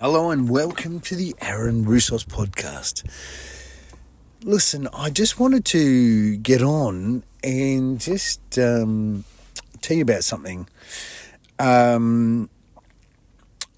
Hello and welcome to the Aaron Roussos podcast. Listen, I just wanted to get on and just tell you about something. I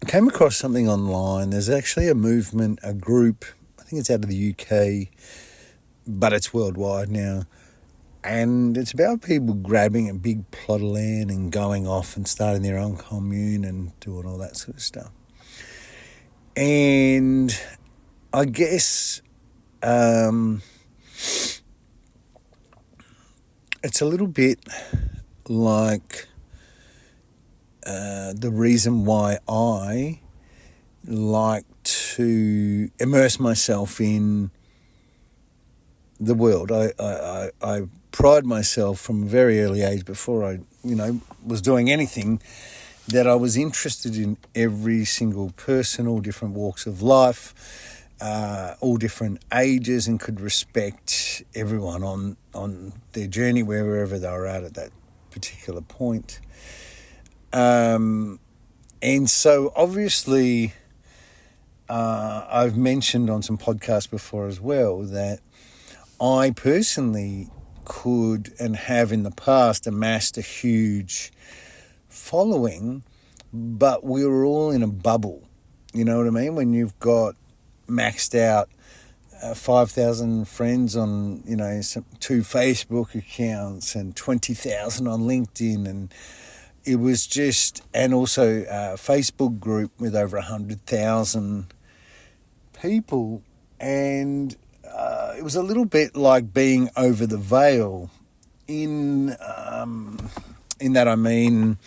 came across something online. There's actually a movement, a group, I think it's out of the UK, but it's worldwide now. And it's about people grabbing a big plot of land and going off and starting their own commune and doing all that sort of stuff. And I guess it's a little bit like the reason why I like to immerse myself in the world. I pride myself from a very early age, before I was doing anything, that I was interested in every single person, all different walks of life, all different ages, and could respect everyone on their journey wherever they were at that particular point. And so obviously I've mentioned on some podcasts before as well that I personally could and have in the past amassed a huge following, but we were all in a bubble. You know what I mean? When you've got maxed out 5,000 friends on, two Facebook accounts and 20,000 on LinkedIn, and it was just, and also a Facebook group with over 100,000 people, and it was a little bit like being over the veil in that, I mean,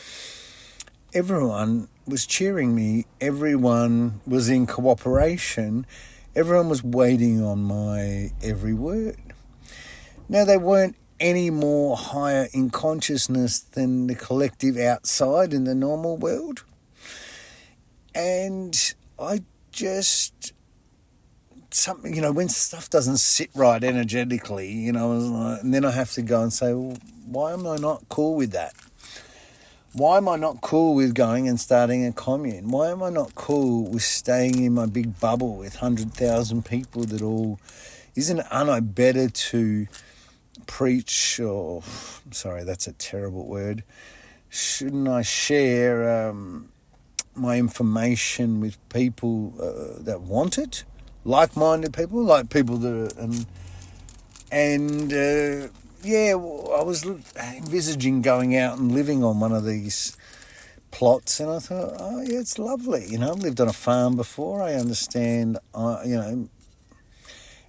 everyone was cheering me, everyone was in cooperation, everyone was waiting on my every word. Now, they weren't any more higher in consciousness than the collective outside in the normal world. And I just, when stuff doesn't sit right energetically, and then I have to go and say, well, why am I not cool with that? Why am I not cool with going and starting a commune? Why am I not cool with staying in my big bubble with 100,000 people that all... Aren't I better to preach, or... Sorry, that's a terrible word. Shouldn't I share my information with people that want it? Like-minded people, like people that are... I was envisaging going out and living on one of these plots, and I thought, oh yeah, it's lovely. I've lived on a farm before. I understand. And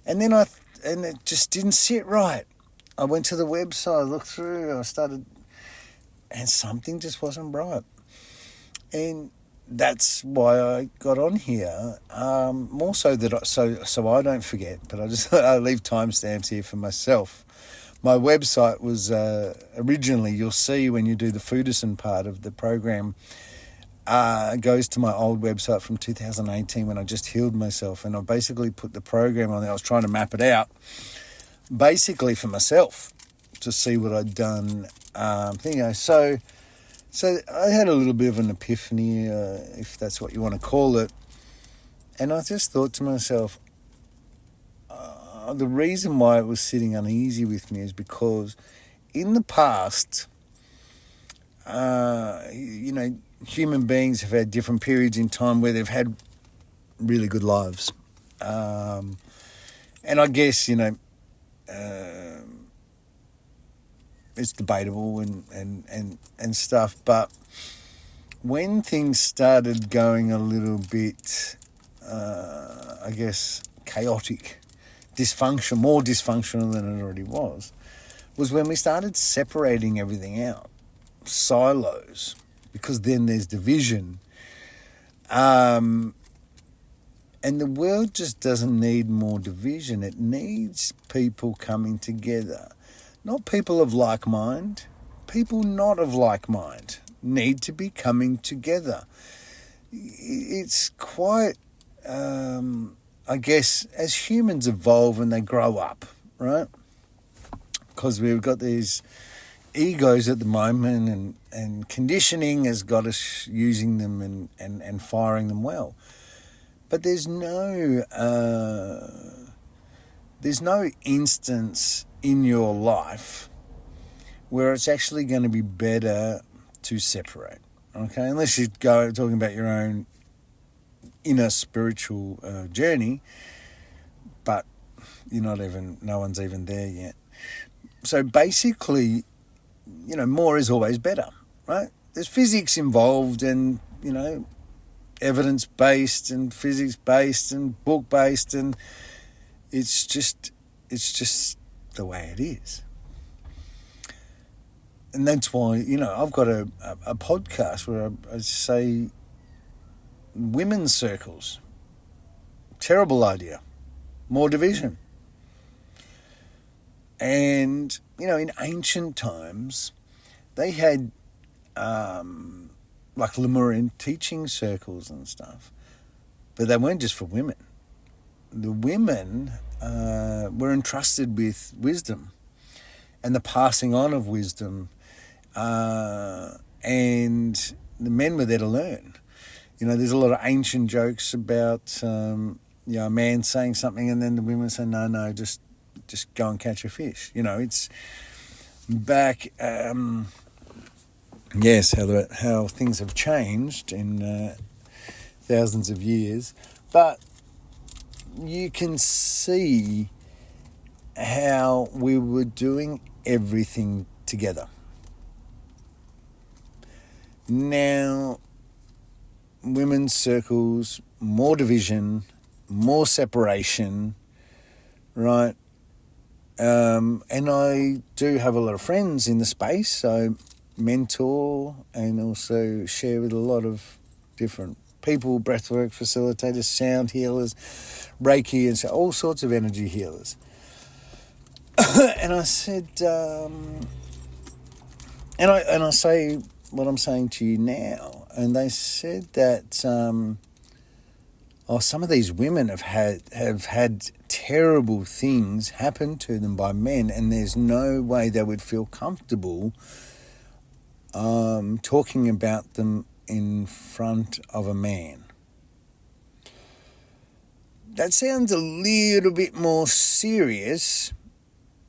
then and it just didn't sit right. I went to the website, I looked through, I started, and something just wasn't right. And that's why I got on here. More so that so I don't forget. But I leave timestamps here for myself. My website was originally, you'll see when you do the Foodison part of the program, goes to my old website from 2018 when I just healed myself. And I basically put the program on there. I was trying to map it out, basically for myself, to see what I'd done. So I had a little bit of an epiphany, if that's what you want to call it. And I just thought to myself, the reason why it was sitting uneasy with me is because in the past, human beings have had different periods in time where they've had really good lives. And I guess, it's debatable and stuff, but when things started going a little bit, chaotic, more dysfunctional than it already was when we started separating everything out, silos, because then there's division. And the world just doesn't need more division. It needs people coming together. Not people of like mind. People not of like mind need to be coming together. It's quite... I guess as humans evolve and they grow up, right? Because we've got these egos at the moment, and conditioning has got us using them and firing them well. But there's no instance in your life where it's actually going to be better to separate, okay? Unless you go talking about your own inner spiritual journey, but no one's even there yet. So basically, more is always better, right? There's physics involved and, evidence-based and physics-based and book-based, and it's just the way it is. And that's why, I've got a podcast where I say women's circles. Terrible idea. More division. And, in ancient times, they had like Lemurian teaching circles and stuff. But they weren't just for women. The women were entrusted with wisdom and the passing on of wisdom, and the men were there to learn. There's a lot of ancient jokes about a man saying something and then the women say, no, just go and catch a fish. It's back, how things have changed in thousands of years. But you can see how we were doing everything together. Now, women's circles, more division, more separation, right? And I do have a lot of friends in the space, so mentor and also share with a lot of different people, breathwork facilitators, sound healers, Reiki, and so all sorts of energy healers. And I said, and I say what I'm saying to you now, and they said that some of these women have had terrible things happen to them by men, and there's no way they would feel comfortable talking about them in front of a man. That sounds a little bit more serious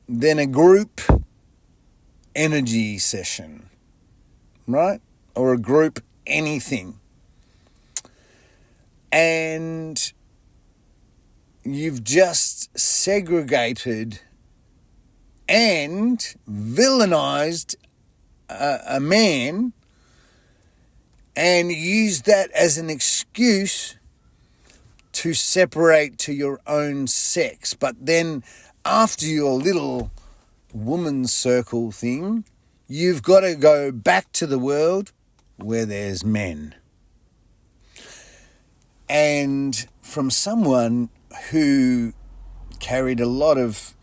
than a group energy session, right? Or a group anything. And you've just segregated and villainized a man and used that as an excuse to separate to your own sex. But then after your little woman's circle thing, you've got to go back to the world where there's men. And from someone who carried a lot of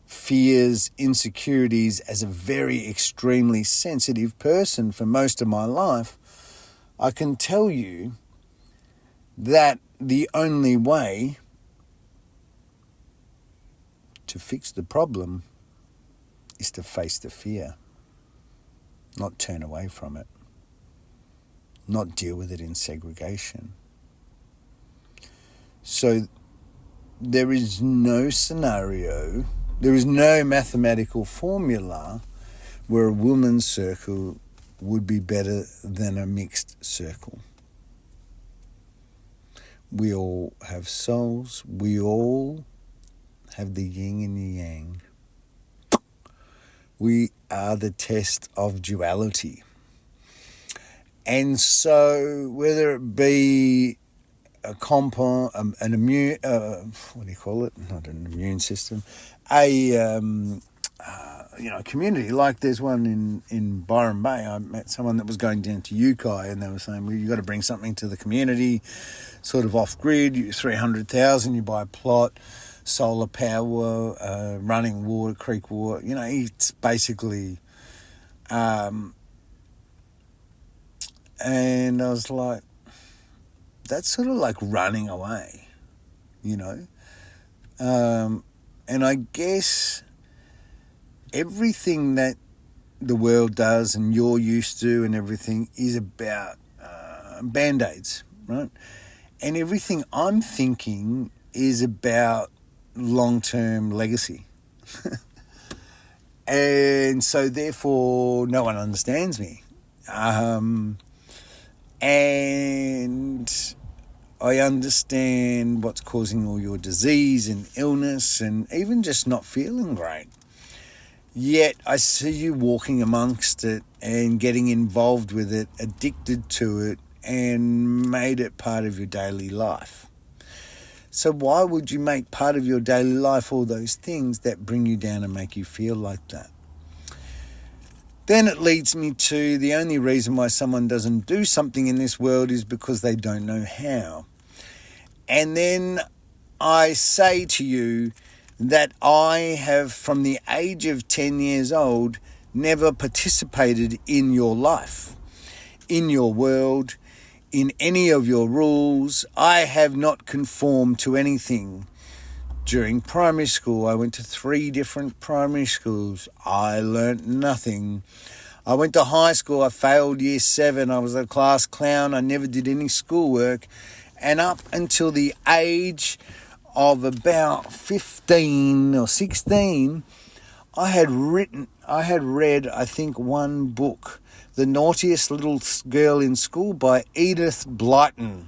fears, insecurities as a very extremely sensitive person for most of my life, I can tell you that the only way to fix the problem is to face the fear, not turn away from it, not deal with it in segregation. So there is no scenario, there is no mathematical formula where a woman's circle would be better than a mixed circle. We all have souls. We all have the yin and the yang. We are the test of duality. And so whether it be a compound, an immune, what do you call it? Not an immune system. A community, like there's one in Byron Bay. I met someone that was going down to Yukai, and they were saying, well, you got to bring something to the community, sort of off-grid, 300,000, you buy a plot, solar power, running water, creek water, it's basically, and I was like, that's sort of like running away, and I guess everything that the world does and you're used to and everything is about Band-Aids, right? And everything I'm thinking is about long-term legacy. And so therefore no one understands me. And I understand what's causing all your disease and illness and even just not feeling great. Yet I see you walking amongst it and getting involved with it, addicted to it, and made it part of your daily life. So why would you make part of your daily life all those things that bring you down and make you feel like that? Then it leads me to the only reason why someone doesn't do something in this world is because they don't know how. And then I say to you that I have, from the age of 10 years old, never participated in your life, in your world, in any of your rules. I have not conformed to anything. During primary school, I went to 3 different primary schools. I learnt nothing. I went to high school. I failed year 7. I was a class clown. I never did any schoolwork. And up until the age of about 15 or 16, I had read, I think, one book, The Naughtiest Little Girl in School by Edith Blyton.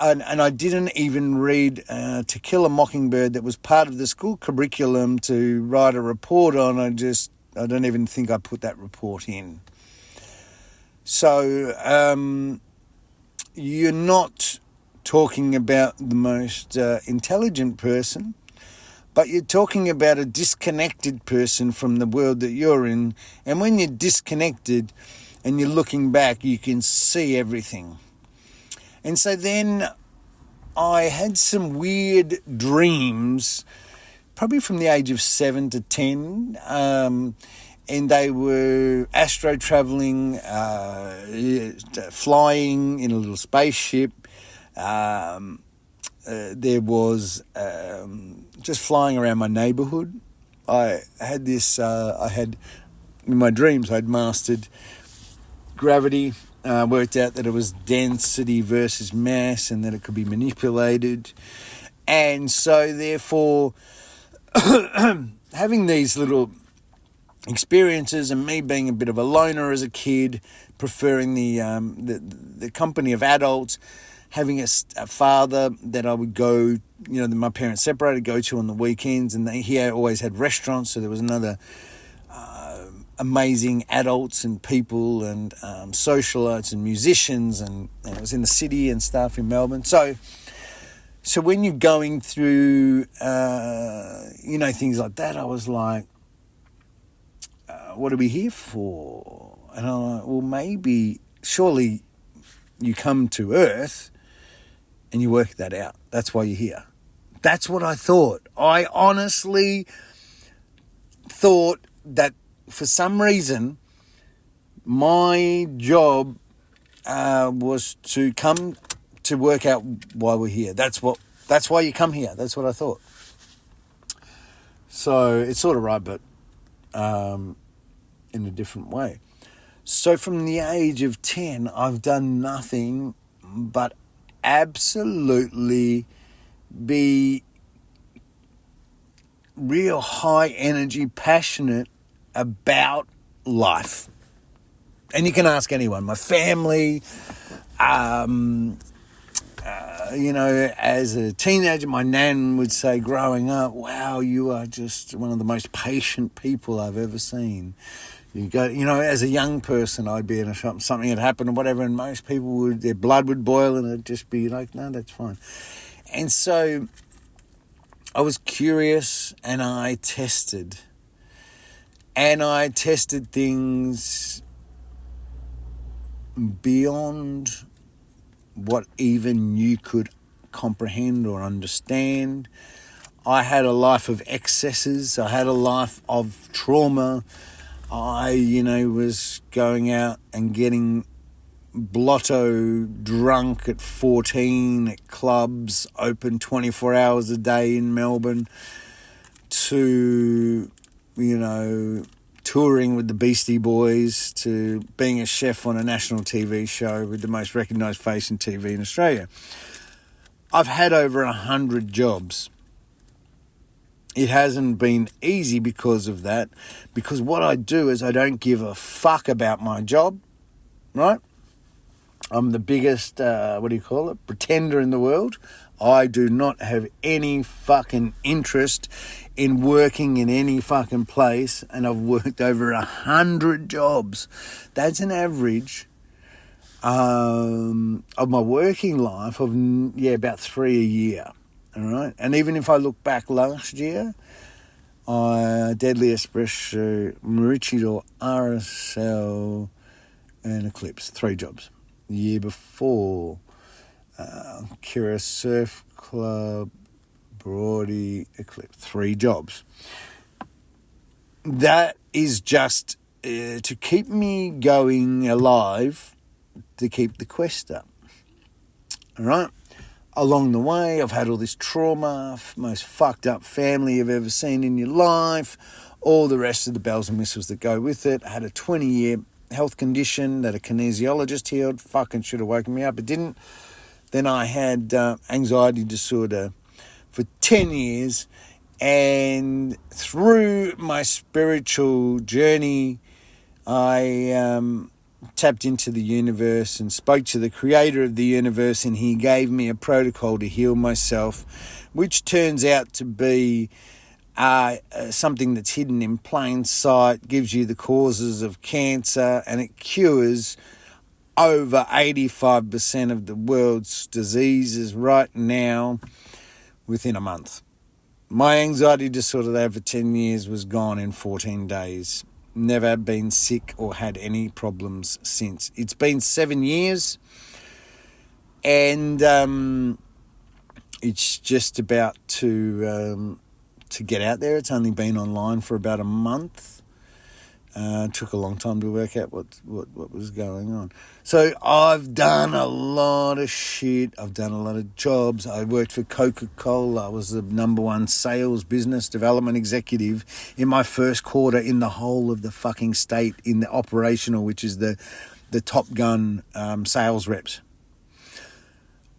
And I didn't even read To Kill a Mockingbird, that was part of the school curriculum to write a report on. I don't even think I put that report in. So you're not talking about the most intelligent person, but you're talking about a disconnected person from the world that you're in. And when you're disconnected and you're looking back, you can see everything. And so then I had some weird dreams, probably from the age of 7 to 10, and they were astro-travelling, flying in a little spaceship. There was just flying around my neighbourhood. I had in my dreams, I'd mastered gravity, worked out that it was density versus mass and that it could be manipulated. And so therefore, having these little experiences and me being a bit of a loner as a kid, preferring the company of adults, having a father that I would go, my parents separated, go to on the weekends, and he always had restaurants, so there was another amazing adults and people and socialites and musicians, and it was in the city and stuff in Melbourne. So when you're going through, things like that, I was like, what are we here for? And I'm like, well, maybe, surely you come to Earth and you work that out. That's why you're here. That's what I thought. I honestly thought that for some reason, my job was to come to work out why we're here. That's why you come here. That's what I thought. So it's sort of right, but in a different way. So from the age of 10, I've done nothing but absolutely be real high energy, passionate about life. And you can ask anyone, my family, as a teenager, my nan would say growing up, wow, you are just one of the most patient people I've ever seen. You go, as a young person, I'd be in a shop, something had happened or whatever, and most people their blood would boil and it'd just be like, no, that's fine. And so I was curious and I tested. And I tested things beyond what even you could comprehend or understand. I had a life of excesses. I had a life of trauma. I, was going out and getting blotto drunk at 14 at clubs open 24 hours a day in Melbourne to touring with the Beastie Boys to being a chef on a national TV show with the most recognised face in TV in Australia. I've had over 100 jobs. It hasn't been easy because of that, because what I do is I don't give a fuck about my job, right? I'm the biggest, pretender in the world. I do not have any fucking interest in working in any fucking place, and I've worked over 100 jobs. That's an average of my working life of, about 3 a year, all right? And even if I look back last year, Deadly Espresso, Maroochydore, RSL, and Eclipse, 3 jobs. The year before, Kira Surf Club, Broady, Eclipse, 3 jobs. That is just to keep me going alive, to keep the quest up. All right? Along the way, I've had all this trauma, most fucked up family you've ever seen in your life, all the rest of the bells and whistles that go with it. I had a 20-year health condition that a kinesiologist healed. Fucking should have woken me up. It didn't. Then I had anxiety disorder for 10 years. And through my spiritual journey, I tapped into the universe and spoke to the creator of the universe, and he gave me a protocol to heal myself, which turns out to be something that's hidden in plain sight, gives you the causes of cancer, and it cures over 85% of the world's diseases right now within a month. My anxiety disorder over 10 years was gone in 14 days. Never been sick or had any problems since. It's been 7 years, and it's just about to get out there. It's only been online for about a month. Took a long time to work out what was going on. So I've done a lot of shit. I've done a lot of jobs. I worked for Coca-Cola. I was the #1 sales business development executive in my first quarter in the whole of the fucking state in the operational, which is the Top Gun sales reps.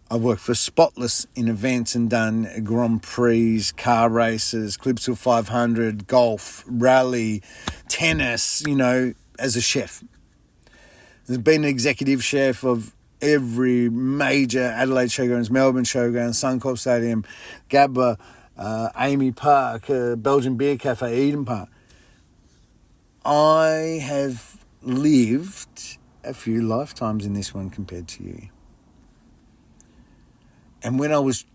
I've worked for Spotless in events and done Grand Prix, car races, Clipsal 500, golf, rally, tennis, as a chef. There's been an executive chef of every major Adelaide Showgrounds, Melbourne Showgrounds, Suncorp Stadium, Gabba, Amy Park, Belgian Beer Cafe, Eden Park. I have lived a few lifetimes in this one compared to you. And when I was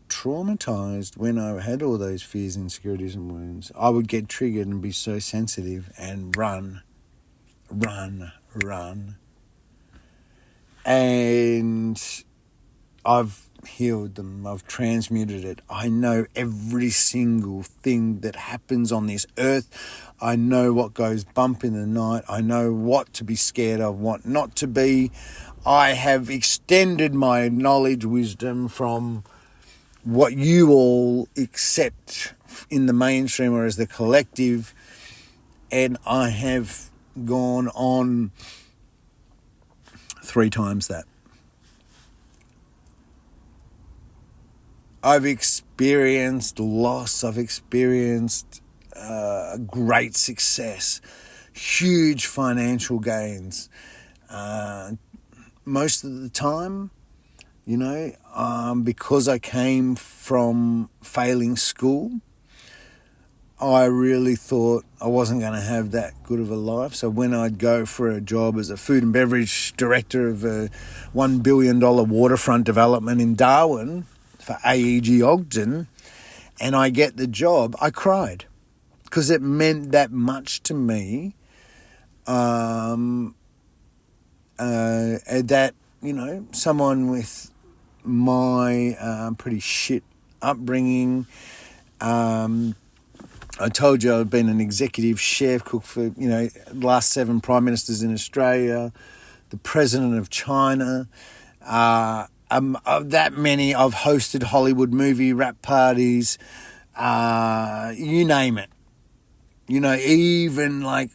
traumatized, when I had all those fears, insecurities and wounds, I would get triggered and be so sensitive and run. And I've healed them. I've transmuted it. I know every single thing that happens on this earth. I know what goes bump in the night. I know what to be scared of, what not to be. I have extended my knowledge, wisdom from what you all accept in the mainstream or as the collective, and I have gone on 3 times that. I've experienced loss. I've experienced great success, huge financial gains. Most of the time, because I came from failing school, I really thought I wasn't going to have that good of a life. So when I'd go for a job as a food and beverage director of a $1 billion waterfront development in Darwin for AEG Ogden, and I get the job, I cried because it meant that much to me. That, someone with my pretty shit upbringing, I told you I've been an executive chef, cook for, last 7 prime ministers in Australia, the president of China. Of that many, I've hosted Hollywood movie wrap parties, you name it. You know, even like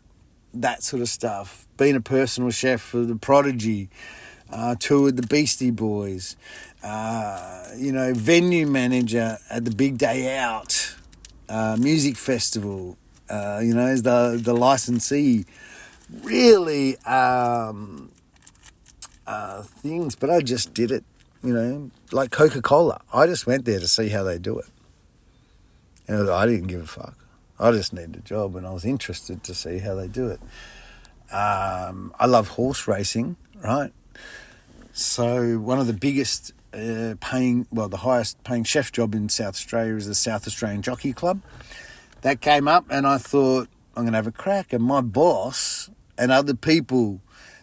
that sort of stuff. Being a personal chef for the Prodigy, toured the Beastie Boys, you know, venue manager at the Big Day Out, music festival, you know, as the licensee. Really things, but I just did it, you know, like Coca-Cola. I just went there to see how they do it. And I didn't give a fuck. I just needed a job and I was interested to see how they do it. I love horse racing, right? So one of the biggest the highest paying chef job in South Australia is the South Australian Jockey Club. That came up and I thought, I'm going to have a crack. And my boss and other people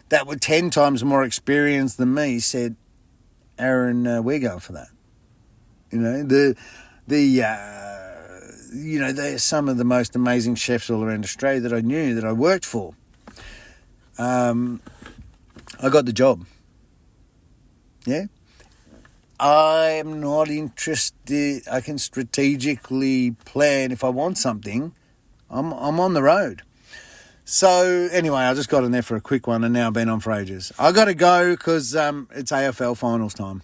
that were 10 times more experienced than me said, Aaron, we're going for that. You know, you know, they're some of the most amazing chefs all around Australia that I knew, that I worked for. I got the job. Yeah. I am not interested. I can strategically plan if I want something. I'm on the road. So anyway, I just got in there for a quick one and now I've been on for ages. I got to go because it's AFL finals time.